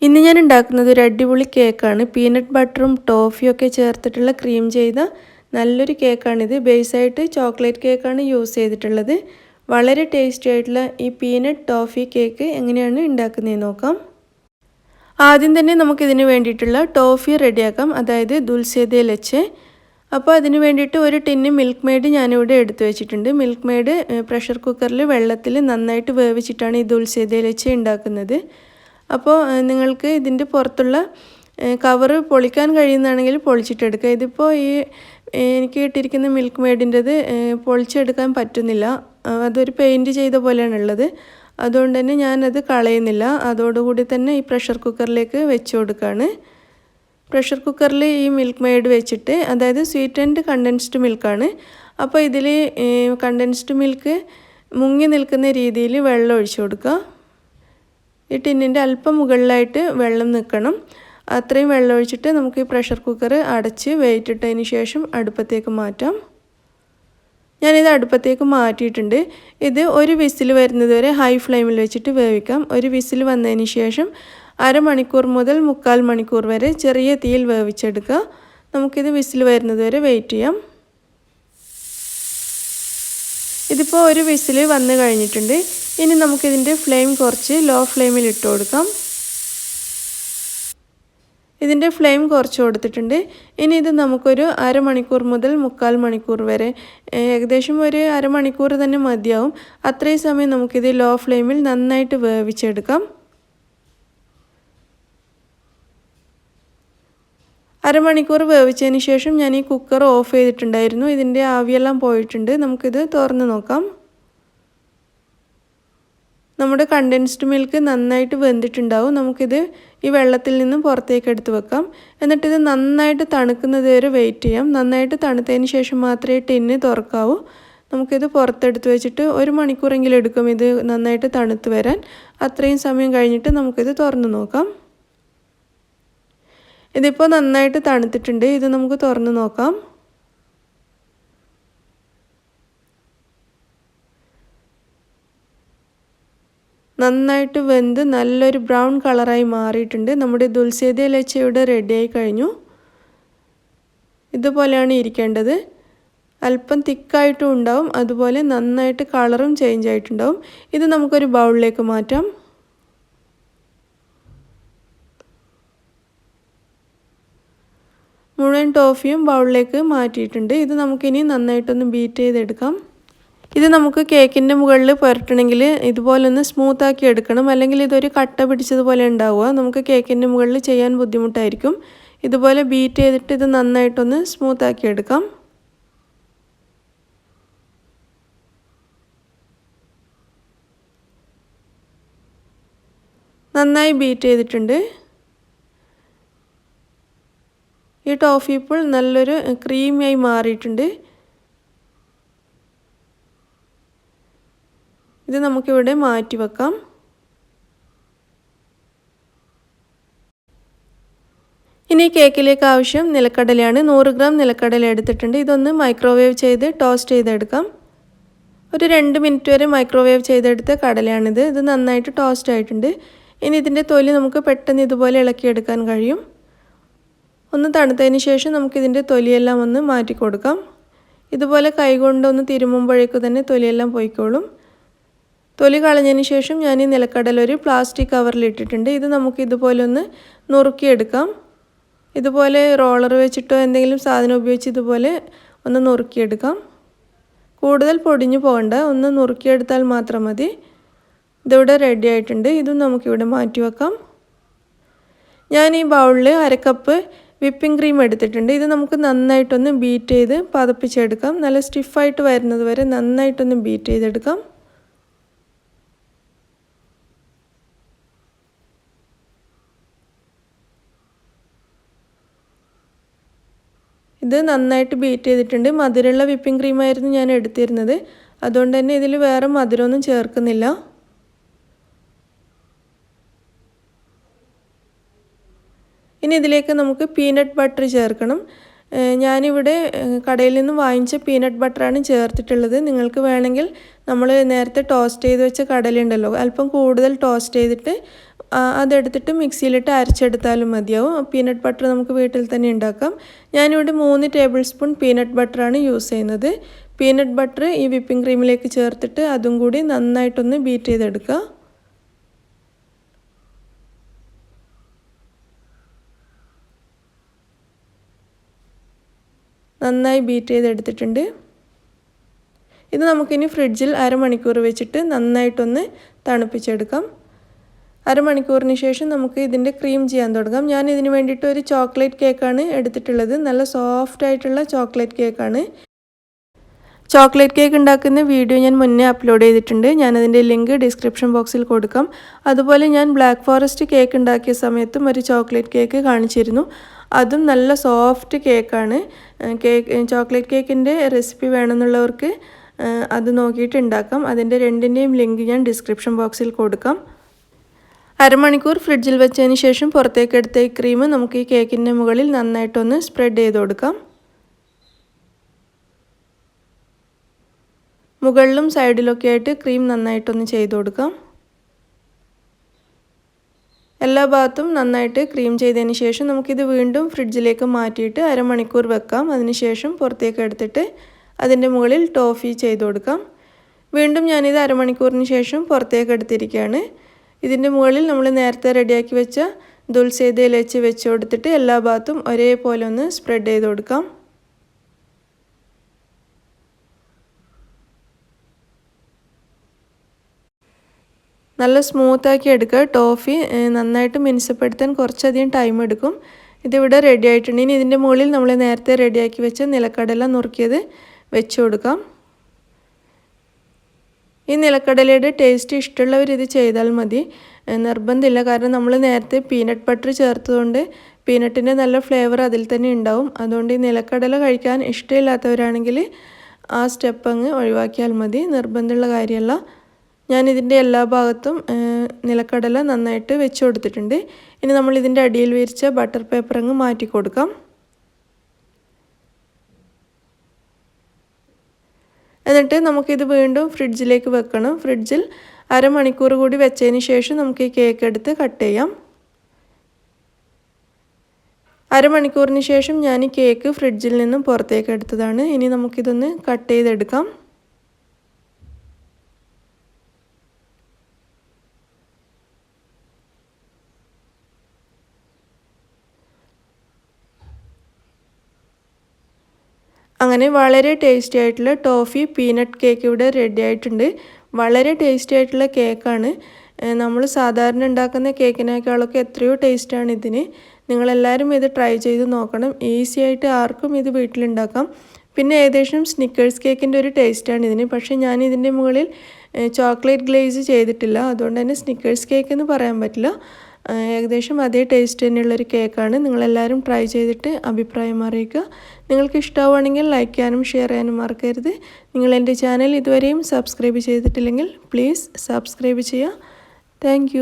ഇന്ന് ഞാൻ ഉണ്ടാക്കുന്നത് ഒരു അടിപൊളി കേക്കാണ്. പീനട്ട് ബട്ടറും ടോഫിയും ഒക്കെ ചേർത്തിട്ടുള്ള ക്രീം ചെയ്ത നല്ലൊരു കേക്കാണിത്. ബേസായിട്ട് ചോക്ലേറ്റ് കേക്കാണ് യൂസ് ചെയ്തിട്ടുള്ളത്. വളരെ ടേസ്റ്റി ആയിട്ടുള്ള ഈ പീനട്ട് ടോഫി കേക്ക് എങ്ങനെയാണ് ഉണ്ടാക്കുന്നതെന്ന് നോക്കാം. ആദ്യം തന്നെ നമുക്കിതിന് വേണ്ടിയിട്ടുള്ള ടോഫി റെഡിയാക്കാം, അതായത് ദുൽസെ ദേ ലെച്ചെ. അപ്പോൾ അതിന് വേണ്ടിയിട്ട് ഒരു ടിന്ന് മിൽക്ക് മെയ്ഡ് ഞാനിവിടെ എടുത്തു വെച്ചിട്ടുണ്ട്. മിൽക്ക് മെയ്ഡ് പ്രഷർ കുക്കറിൽ വെള്ളത്തിൽ നന്നായിട്ട് വേവിച്ചിട്ടാണ് ഈ ദുൽസെ ദേ ലെച്ചെ ഉണ്ടാക്കുന്നത്. അപ്പോൾ നിങ്ങൾക്ക് ഇതിൻ്റെ പുറത്തുള്ള കവറ് പൊളിക്കാൻ കഴിയുന്നതാണെങ്കിൽ പൊളിച്ചിട്ടെടുക്കുക. ഇതിപ്പോൾ എനിക്ക് കിട്ടിയിരിക്കുന്ന മിൽക്ക് മെയ്ഡിൻ്റെത് പൊളിച്ചെടുക്കാൻ പറ്റുന്നില്ല. അതൊരു പെയിൻറ്റ് ചെയ്ത പോലെയാണുള്ളത്. അതുകൊണ്ട് തന്നെ ഞാനത് കളയുന്നില്ല. അതോടുകൂടി തന്നെ ഈ പ്രഷർ കുക്കറിലേക്ക് വെച്ച് കൊടുക്കുകയാണ്. പ്രഷർ കുക്കറിൽ ഈ മിൽക്ക് മെയ്ഡ് വെച്ചിട്ട്, അതായത് സ്വീറ്റ് ആൻഡ് കണ്ടൻസ്ഡ് മിൽക്കാണ്. അപ്പോൾ ഇതിൽ കണ്ടൻസ്ഡ് മിൽക്ക് മുങ്ങി നിൽക്കുന്ന രീതിയിൽ വെള്ളം ഒഴിച്ചു കൊടുക്കുക. ഈ ടിന്നിൻ്റെ അല്പം മുകളിലായിട്ട് വെള്ളം നിൽക്കണം. അത്രയും വെള്ളം ഒഴിച്ചിട്ട് നമുക്ക് ഈ പ്രഷർ കുക്കർ അടച്ച് വെയിറ്റ് ഇട്ടതിന് ശേഷം അടുപ്പത്തേക്ക് മാറ്റാം. ഞാനിത് അടുപ്പത്തേക്ക് മാറ്റിയിട്ടുണ്ട്. ഇത് ഒരു വിസിൽ വരുന്നത് വരെ ഹൈ ഫ്ലെയിമിൽ വെച്ചിട്ട് വേവിക്കാം. ഒരു വിസിൽ വന്നതിന് ശേഷം അരമണിക്കൂർ മുതൽ 3/4 മണിക്കൂർ വരെ ചെറിയ തീയിൽ വേവിച്ചെടുക്കുക. നമുക്കിത് വിസിൽ വരുന്നത് വരെ വെയിറ്റ് ചെയ്യാം. ഇതിപ്പോൾ ഒരു വിസിൽ വന്ന് കഴിഞ്ഞിട്ടുണ്ട്. ഇനി നമുക്കിതിൻ്റെ ഫ്ലെയിം കുറച്ച് ലോ ഫ്ലെയിമിൽ ഇട്ട് കൊടുക്കാം. ഇതിൻ്റെ ഫ്ലെയിം കുറച്ച് കൊടുത്തിട്ടുണ്ട്. ഇനി ഇത് നമുക്കൊരു അരമണിക്കൂർ മുതൽ 3/4 മണിക്കൂർ വരെ, ഏകദേശം ഒരു അരമണിക്കൂർ തന്നെ മതിയാവും. അത്രയും സമയം നമുക്കിത് ലോ ഫ്ലെയിമിൽ നന്നായിട്ട് വേവിച്ചെടുക്കാം. അരമണിക്കൂർ വേവിച്ചതിന് ശേഷം ഞാൻ ഈ കുക്കർ ഓഫ് ചെയ്തിട്ടുണ്ടായിരുന്നു. ഇതിൻ്റെ ആവിയെല്ലാം പോയിട്ടുണ്ട്. നമുക്കിത് തുറന്ന് നോക്കാം. നമ്മുടെ കണ്ടൻസ്ഡ് മിൽക്ക് നന്നായിട്ട് വെന്തിട്ടുണ്ടാവും. നമുക്കിത് ഈ വെള്ളത്തിൽ നിന്നും പുറത്തേക്ക് എടുത്ത് വെക്കാം. എന്നിട്ടിത് നന്നായിട്ട് തണുക്കുന്നത് വരെ വെയിറ്റ് ചെയ്യാം. നന്നായിട്ട് തണുത്തതിന് ശേഷം മാത്രമേ ടിന്ന് തുറക്കാവൂ. നമുക്കിത് പുറത്തെടുത്ത് വെച്ചിട്ട് 1 മണിക്കൂറെങ്കിലും എടുക്കും ഇത് നന്നായിട്ട് തണുത്ത് വരാൻ. അത്രയും സമയം കഴിഞ്ഞിട്ട് നമുക്കിത് തുറന്ന് നോക്കാം. ഇതിപ്പോൾ നന്നായിട്ട് തണുത്തിട്ടുണ്ട്. ഇത് നമുക്ക് തുറന്ന് നോക്കാം. നന്നായിട്ട് വെന്ത് നല്ലൊരു ബ്രൗൺ കളറായി മാറിയിട്ടുണ്ട്. നമ്മുടെ ദുൽസെ ദേ ലെച്ചെ ഇവിടെ റെഡിയായി കഴിഞ്ഞു. ഇതുപോലെയാണ് ഇരിക്കേണ്ടത്. അല്പം തിക്കായിട്ടും ഉണ്ടാവും, അതുപോലെ നന്നായിട്ട് കളറും ചേഞ്ച് ആയിട്ടുണ്ടാവും. ഇത് നമുക്കൊരു ബൗളിലേക്ക് മാറ്റാം. മുഴുവൻ ടോഫിയും ബൗളിലേക്ക് മാറ്റിയിട്ടുണ്ട്. ഇത് നമുക്കിനി നന്നായിട്ടൊന്ന് ബീറ്റ് ചെയ്തെടുക്കാം. ഇത് നമുക്ക് കേക്കിൻ്റെ മുകളിൽ പുരട്ടണമെങ്കിൽ ഇതുപോലൊന്ന് സ്മൂത്താക്കി എടുക്കണം, അല്ലെങ്കിൽ ഇതൊരു കട്ട പിടിച്ചതുപോലെ ഉണ്ടാവുക. നമുക്ക് കേക്കിൻ്റെ മുകളിൽ ചെയ്യാൻ ബുദ്ധിമുട്ടായിരിക്കും. ഇതുപോലെ ബീറ്റ് ചെയ്തിട്ട് ഇത് നന്നായിട്ടൊന്ന് സ്മൂത്താക്കി എടുക്കാം. നന്നായി ബീറ്റ് ചെയ്തിട്ടുണ്ട്. ഈ ടോഫി ഇപ്പോൾ നല്ലൊരു ക്രീമിയായി മാറിയിട്ടുണ്ട്. ഇത് നമുക്കിവിടെ മാറ്റി വെക്കാം. ഇനി കേക്കിലേക്ക് ആവശ്യം നിലക്കടലയാണ്. 100 ഗ്രാം നിലക്കടല എടുത്തിട്ടുണ്ട്. ഇതൊന്ന് മൈക്രോവേവ് ചെയ്ത് ടോസ്റ്റ് ചെയ്തെടുക്കാം. ഒരു 2 മിനിറ്റ് വരെ മൈക്രോവേവ് ചെയ്തെടുത്ത കടലയാണിത്. ഇത് നന്നായിട്ട് ടോസ്റ്റ് ആയിട്ടുണ്ട്. ഇനി ഇതിൻ്റെ തൊലി നമുക്ക് പെട്ടെന്ന് ഇതുപോലെ ഇളക്കിയെടുക്കാൻ കഴിയും. ഒന്ന് തണുത്തതിന് ശേഷം നമുക്കിതിൻ്റെ തൊലിയെല്ലാം ഒന്ന് മാറ്റി കൊടുക്കാം. ഇതുപോലെ കൈകൊണ്ടൊന്ന് തിരുമുമ്പോഴേക്ക് തന്നെ തൊലിയെല്ലാം പോയിക്കോളും. തൊലി കളഞ്ഞതിന് ശേഷം ഞാൻ ഈ നിലക്കടല ഒരു പ്ലാസ്റ്റിക് കവറിൽ ഇട്ടിട്ടുണ്ട്. ഇത് നമുക്ക് ഇതുപോലെ ഒന്ന് നുറുക്കിയെടുക്കാം. ഇതുപോലെ റോളർ വെച്ചിട്ടോ എന്തെങ്കിലും സാധനം ഉപയോഗിച്ച് ഇതുപോലെ ഒന്ന് നുറുക്കിയെടുക്കാം. കൂടുതൽ പൊടിഞ്ഞു പോകണ്ട, ഒന്ന് നുറുക്കിയെടുത്താൽ മാത്രം മതി. ഇതിവിടെ റെഡി ആയിട്ടുണ്ട്. ഇതും നമുക്കിവിടെ മാറ്റി വെക്കാം. ഞാൻ ഈ ബൗളിൽ 1/2 കപ്പ് വിപ്പിംഗ് ക്രീം എടുത്തിട്ടുണ്ട്. ഇത് നമുക്ക് നന്നായിട്ടൊന്ന് ബീറ്റ് ചെയ്ത് പതപ്പിച്ചെടുക്കാം. നല്ല സ്റ്റിഫായിട്ട് വരുന്നത് വരെ നന്നായിട്ടൊന്ന് ബീറ്റ് ചെയ്തെടുക്കാം. ഇത് നന്നായിട്ട് ബീറ്റ് ചെയ്തിട്ടുണ്ട്. മധുരമുള്ള വിപ്പിംഗ് ക്രീമായിരുന്നു ഞാൻ എടുത്തിരുന്നത്. അതുകൊണ്ട് തന്നെ ഇതിൽ വേറെ മധുരമൊന്നും ചേർക്കുന്നില്ല. ഇനി ഇതിലേക്ക് നമുക്ക് പീനട്ട് ബട്ടർ ചേർക്കണം. ഞാനിവിടെ കടയിൽ നിന്ന് വാങ്ങിച്ച പീനട്ട് ബട്ടറാണ് ചേർത്തിട്ടുള്ളത്. നിങ്ങൾക്ക് വേണമെങ്കിൽ നമ്മൾ നേരത്തെ ടോസ്റ്റ് ചെയ്ത് വെച്ച കടലയുണ്ടല്ലോ, അല്പം കൂടുതൽ ടോസ്റ്റ് ചെയ്തിട്ട് അതെടുത്തിട്ട് മിക്സിയിലിട്ട് അരച്ചെടുത്താലും മതിയാവും. പീനട്ട് ബട്ടർ നമുക്ക് വീട്ടിൽ തന്നെ ഉണ്ടാക്കാം. ഞാനിവിടെ 3 ടേബിൾ സ്പൂൺ പീനട്ട് ബട്ടറാണ് യൂസ് ചെയ്യുന്നത്. പീനട്ട് ബട്ടർ ഈ വിപ്പിംഗ് ക്രീമിലേക്ക് ചേർത്തിട്ട് അതും കൂടി നന്നായിട്ടൊന്ന് ബീറ്റ് ചെയ്തെടുക്കുക. നന്നായി ബീറ്റ് ചെയ്തെടുത്തിട്ടുണ്ട്. ഇത് നമുക്കിനി ഫ്രിഡ്ജിൽ അരമണിക്കൂർ വെച്ചിട്ട് നന്നായിട്ടൊന്ന് തണുപ്പിച്ചെടുക്കാം. അരമണിക്കൂറിന് ശേഷം നമുക്ക് ഇതിൻ്റെ ക്രീം ചെയ്യാൻ തുടങ്ങാം. ഞാൻ ഇതിന് വേണ്ടിയിട്ട് ഒരു ചോക്ലേറ്റ് കേക്കാണ് എടുത്തിട്ടുള്ളത്. നല്ല സോഫ്റ്റ് ആയിട്ടുള്ള ചോക്ലേറ്റ് കേക്കാണ്. ചോക്ലേറ്റ് കേക്ക് ഉണ്ടാക്കുന്ന വീഡിയോ ഞാൻ മുന്നേ അപ്ലോഡ് ചെയ്തിട്ടുണ്ട്. ഞാനതിൻ്റെ ലിങ്ക് ഡിസ്ക്രിപ്ഷൻ ബോക്സിൽ കൊടുക്കാം. അതുപോലെ ഞാൻ ബ്ലാക്ക് ഫോറസ്റ്റ് കേക്ക് ഉണ്ടാക്കിയ സമയത്തും ഒരു ചോക്ലേറ്റ് കേക്ക് കാണിച്ചിരുന്നു. അതും നല്ല സോഫ്റ്റ് കേക്കാണ്. ചോക്ലേറ്റ് കേക്കിൻ്റെ റെസിപ്പി വേണമെന്നുള്ളവർക്ക് അത് നോക്കിയിട്ട് ഉണ്ടാക്കാം. അതിൻ്റെ രണ്ടിൻ്റെയും ലിങ്ക് ഞാൻ ഡിസ്ക്രിപ്ഷൻ ബോക്സിൽ കൊടുക്കാം. അരമണിക്കൂർ ഫ്രിഡ്ജിൽ വെച്ചതിന് ശേഷം പുറത്തേക്ക് എടുത്ത ഈ ക്രീം നമുക്ക് ഈ കേക്കിൻ്റെ മുകളിൽ നന്നായിട്ടൊന്ന് സ്പ്രെഡ് ചെയ്ത് കൊടുക്കാം. മുകളിലും സൈഡിലൊക്കെ ആയിട്ട് ക്രീം നന്നായിട്ടൊന്ന് ചെയ്ത് കൊടുക്കാം. എല്ലാ ഭാഗത്തും നന്നായിട്ട് ക്രീം ചെയ്തതിന് ശേഷം നമുക്കിത് വീണ്ടും ഫ്രിഡ്ജിലേക്ക് മാറ്റിയിട്ട് അരമണിക്കൂർ വെക്കാം. അതിനുശേഷം പുറത്തേക്ക് എടുത്തിട്ട് അതിൻ്റെ മുകളിൽ ടോഫി ചെയ്ത് കൊടുക്കാം. വീണ്ടും ഞാനിത് അരമണിക്കൂറിന് ശേഷം പുറത്തേക്ക് എടുത്തിരിക്കുകയാണ്. ഇതിൻ്റെ മുകളിൽ നമ്മൾ നേരത്തെ റെഡിയാക്കി വെച്ച ദുൽസേദ ഇലച്ചി വെച്ച് കൊടുത്തിട്ട് എല്ലാ ഭാഗത്തും ഒരേപോലെ ഒന്ന് സ്പ്രെഡ് ചെയ്ത് കൊടുക്കാം. നല്ല സ്മൂത്താക്കി എടുക്കുക. ടോഫി നന്നായിട്ട് മിനുസപ്പെടുത്താൻ കുറച്ചധികം ടൈം എടുക്കും. ഇതിവിടെ റെഡി ആയിട്ടുണ്ട്. ഇനി ഇതിൻ്റെ മുകളിൽ നമ്മൾ നേരത്തെ റെഡിയാക്കി വെച്ച നിലക്കടല നുറുക്കിയത് വെച്ച് കൊടുക്കാം. ഈ നിലക്കടലയുടെ ടേസ്റ്റ് ഇഷ്ടമുള്ളവർ ഇത് ചെയ്താൽ മതി, നിർബന്ധമില്ല. കാരണം നമ്മൾ നേരത്തെ പീനട്ട് ബട്ടർ ചേർത്തതുകൊണ്ട് പീനട്ടിൻ്റെ നല്ല ഫ്ലേവർ അതിൽ തന്നെ ഉണ്ടാവും. അതുകൊണ്ട് ഈ നിലക്കടല കഴിക്കാൻ ഇഷ്ടമില്ലാത്തവരാണെങ്കിൽ ആ സ്റ്റെപ്പ് അങ്ങ് ഒഴിവാക്കിയാൽ മതി, നിർബന്ധമുള്ള കാര്യമല്ല. ഞാനിതിൻ്റെ എല്ലാ ഭാഗത്തും നിലക്കടല നന്നായിട്ട് വെച്ച് കൊടുത്തിട്ടുണ്ട്. ഇനി നമ്മൾ ഇതിൻ്റെ അടിയിൽ വിരിച്ച ബട്ടർ പേപ്പർ അങ്ങ് മാറ്റി കൊടുക്കാം. എന്നിട്ട് നമുക്കിത് വീണ്ടും ഫ്രിഡ്ജിലേക്ക് വെക്കണം. ഫ്രിഡ്ജിൽ അരമണിക്കൂർ കൂടി വെച്ചതിന് ശേഷം നമുക്ക് ഈ കേക്ക് എടുത്ത് കട്ട് ചെയ്യാം. അരമണിക്കൂറിന് ശേഷം ഞാൻ ഈ കേക്ക് ഫ്രിഡ്ജിൽ നിന്നും പുറത്തേക്ക് എടുത്തതാണ്. ഇനി നമുക്കിതൊന്ന് കട്ട് ചെയ്തെടുക്കാം. അങ്ങനെ വളരെ ടേസ്റ്റി ആയിട്ടുള്ള ടോഫി പീനട്ട് കേക്ക് ഇവിടെ റെഡി ആയിട്ടുണ്ട്. വളരെ ടേസ്റ്റി ആയിട്ടുള്ള കേക്കാണ്. നമ്മൾ സാധാരണ ഉണ്ടാക്കുന്ന കേക്കിനേക്കാളൊക്കെ എത്രയോ ടേസ്റ്റാണ് ഇതിന്. നിങ്ങളെല്ലാവരും ഇത് ട്രൈ ചെയ്ത് നോക്കണം. ഈസി ആയിട്ട് ആർക്കും ഇത് വീട്ടിലുണ്ടാക്കാം. പിന്നെ ഏകദേശം സ്നിക്കേഴ്സ് കേക്കിൻ്റെ ഒരു ടേസ്റ്റാണ് ഇതിന്. പക്ഷേ ഞാൻ ഇതിൻ്റെ മുകളിൽ ചോക്ലേറ്റ് ഗ്ലേസ് ചെയ്തിട്ടില്ല. അതുകൊണ്ട് തന്നെ സ്നിക്കേഴ്സ് കേക്ക് എന്ന് പറയാൻ പറ്റില്ല. ഏകദേശം അതേ ടേസ്റ്റ് തന്നെയുള്ളൊരു കേക്കാണ്. നിങ്ങളെല്ലാവരും ട്രൈ ചെയ്തിട്ട് അഭിപ്രായം അറിയിക്കുക. നിങ്ങൾക്ക് ഇഷ്ടമാവുകയാണെങ്കിൽ ലൈക്ക് ചെയ്യാനും ഷെയർ ചെയ്യാനും മറക്കരുത്. നിങ്ങൾ എൻ്റെ ചാനൽ ഇതുവരെയും സബ്സ്ക്രൈബ് ചെയ്തിട്ടില്ലെങ്കിൽ പ്ലീസ് സബ്സ്ക്രൈബ് ചെയ്യുക. താങ്ക്